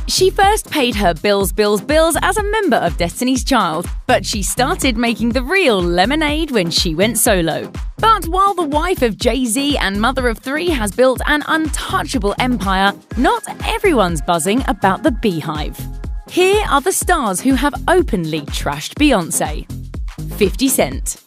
She first paid her bills as a member of Destiny's Child, but she started making the real lemonade when she went solo. But while the wife of Jay-Z and mother of three has built an untouchable empire, not everyone's buzzing about the Beehive. Here are the stars who have openly trashed Beyoncé. 50 Cent.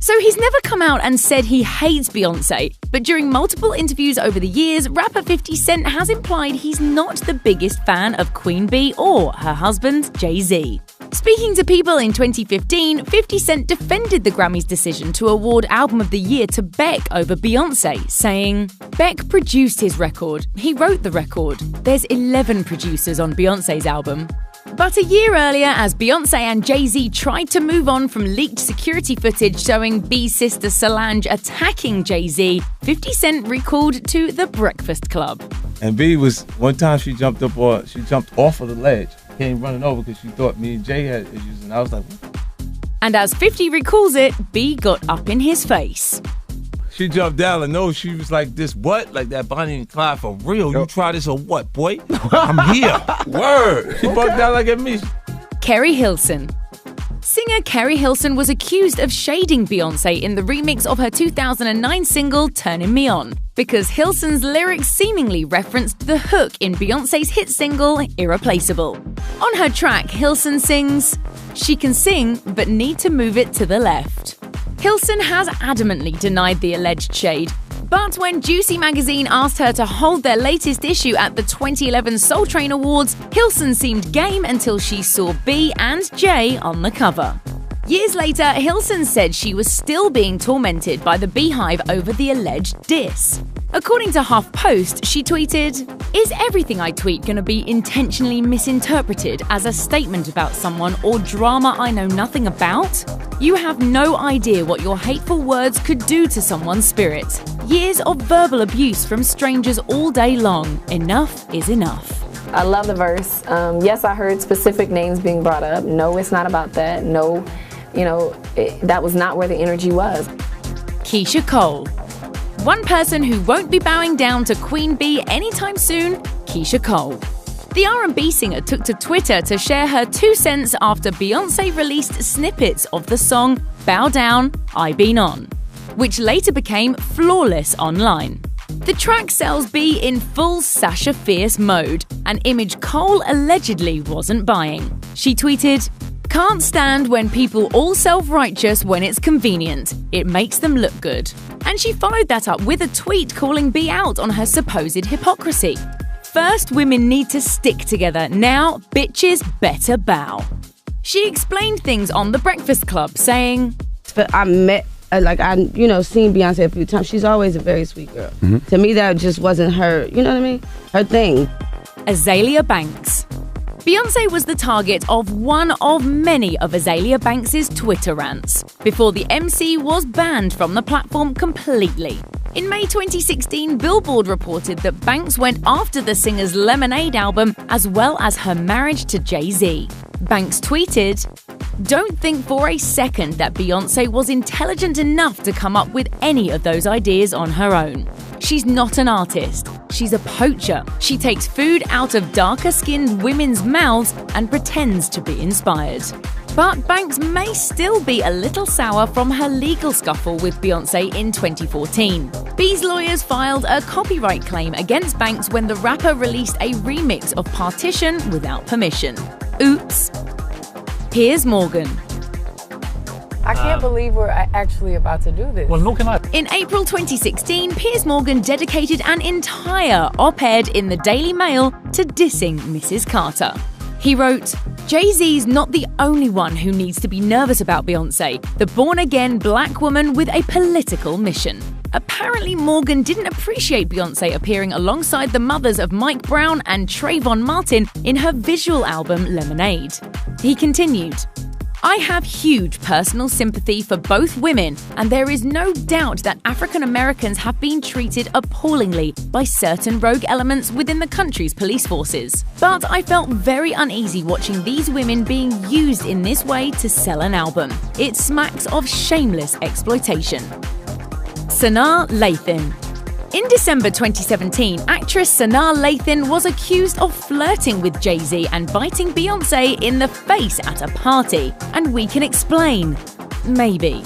So he's never come out and said he hates Beyoncé, but during multiple interviews over the years, rapper 50 Cent has implied he's not the biggest fan of Queen Bee or her husband, Jay-Z. Speaking to People in 2015, 50 Cent defended the Grammys' decision to award Album of the Year to Beck over Beyoncé, saying, "Beck produced his record. He wrote the record. There's 11 producers on Beyoncé's album." But a year earlier, as Beyoncé and Jay-Z tried to move on from leaked security footage showing B's sister Solange attacking Jay-Z, 50 Cent recalled to The Breakfast Club. And B was, one time she jumped off of the ledge, came running over because she thought me and Jay had issues, and I was like, what? And as 50 recalls it, B got up in his face. She jumped down and no, she was like, this what? Like that Bonnie and Clyde for real? You try this or what, boy? I'm here. Word. She bucked down like at me. Kerry Hilson. Singer Kerry Hilson was accused of shading Beyoncé in the remix of her 2009 single Turnin' Me On, because Hilson's lyrics seemingly referenced the hook in Beyoncé's hit single Irreplaceable. On her track, Hilson sings, "She can sing, but need to move it to the left." Hilson has adamantly denied the alleged shade, but when Juicy magazine asked her to hold their latest issue at the 2011 Soul Train Awards, Hilson seemed game until she saw B and J on the cover. Years later, Hilson said she was still being tormented by the Beehive over the alleged diss. According to HuffPost, she tweeted, "Is everything I tweet going to be intentionally misinterpreted as a statement about someone or drama I know nothing about? You have no idea what your hateful words could do to someone's spirit. Years of verbal abuse from strangers all day long. Enough is enough." I love the verse. Yes, I heard specific names being brought up. No, it's not about that. No, that was not where the energy was. Keisha Cole. One person who won't be bowing down to Queen Bee anytime soon, Keisha Cole. The R&B singer took to Twitter to share her 2 cents after Beyoncé released snippets of the song Bow Down, I Been On, which later became flawless online. The track sells B in full Sasha Fierce mode, an image Cole allegedly wasn't buying. She tweeted, "Can't stand when people all self-righteous when it's convenient. It makes them look good." And she followed that up with a tweet calling B out on her supposed hypocrisy. "First, women need to stick together. Now, bitches better bow." She explained things on The Breakfast Club, saying, I met, seen Beyonce a few times. She's always a very sweet girl. Mm-hmm. To me, that just wasn't her, her thing. Azealia Banks. Beyoncé was the target of one of many of Azealia Banks' Twitter rants, before the MC was banned from the platform completely. In May 2016, Billboard reported that Banks went after the singer's Lemonade album as well as her marriage to Jay-Z. Banks tweeted, "Don't think for a second that Beyoncé was intelligent enough to come up with any of those ideas on her own. She's not an artist. She's a poacher. She takes food out of darker-skinned women's mouths and pretends to be inspired." But Banks may still be a little sour from her legal scuffle with Beyoncé in 2014. B's lawyers filed a copyright claim against Banks when the rapper released a remix of Partition without permission. Oops. Piers Morgan. I can't believe we're actually about to do this. Well, no can I. In April 2016, Piers Morgan dedicated an entire op-ed in the Daily Mail to dissing Mrs. Carter. He wrote, "Jay-Z's not the only one who needs to be nervous about Beyoncé, the born-again black woman with a political mission." Apparently, Morgan didn't appreciate Beyoncé appearing alongside the mothers of Mike Brown and Trayvon Martin in her visual album Lemonade. He continued, "I have huge personal sympathy for both women, and there is no doubt that African Americans have been treated appallingly by certain rogue elements within the country's police forces. But I felt very uneasy watching these women being used in this way to sell an album. It smacks of shameless exploitation." Sanaa Lathan. In December 2017, actress Sanaa Lathan was accused of flirting with Jay-Z and biting Beyoncé in the face at a party. And we can explain. Maybe.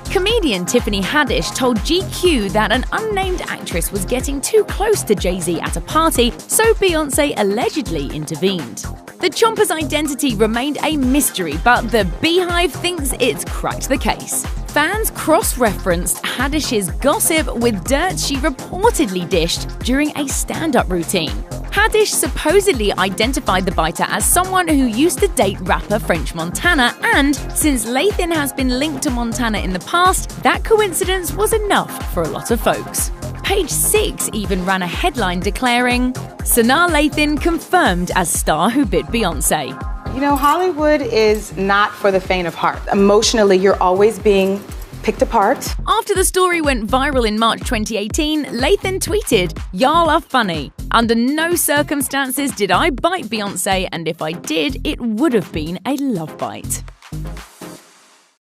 Comedian Tiffany Haddish told GQ that an unnamed actress was getting too close to Jay-Z at a party, so Beyoncé allegedly intervened. The Chomper's identity remained a mystery, but the Beehive thinks it's cracked the case. Fans cross-referenced Haddish's gossip with dirt she reportedly dished during a stand-up routine. Haddish supposedly identified the biter as someone who used to date rapper French Montana, and since Lathan has been linked to Montana in the past, that coincidence was enough for a lot of folks. Page 6 even ran a headline declaring, "Sanaa Lathan confirmed as star who bit Beyoncé." You know, Hollywood is not for the faint of heart. Emotionally, you're always being picked apart. After the story went viral in March 2018, Lathan tweeted, "Y'all are funny. Under no circumstances did I bite Beyoncé, and if I did, it would have been a love bite."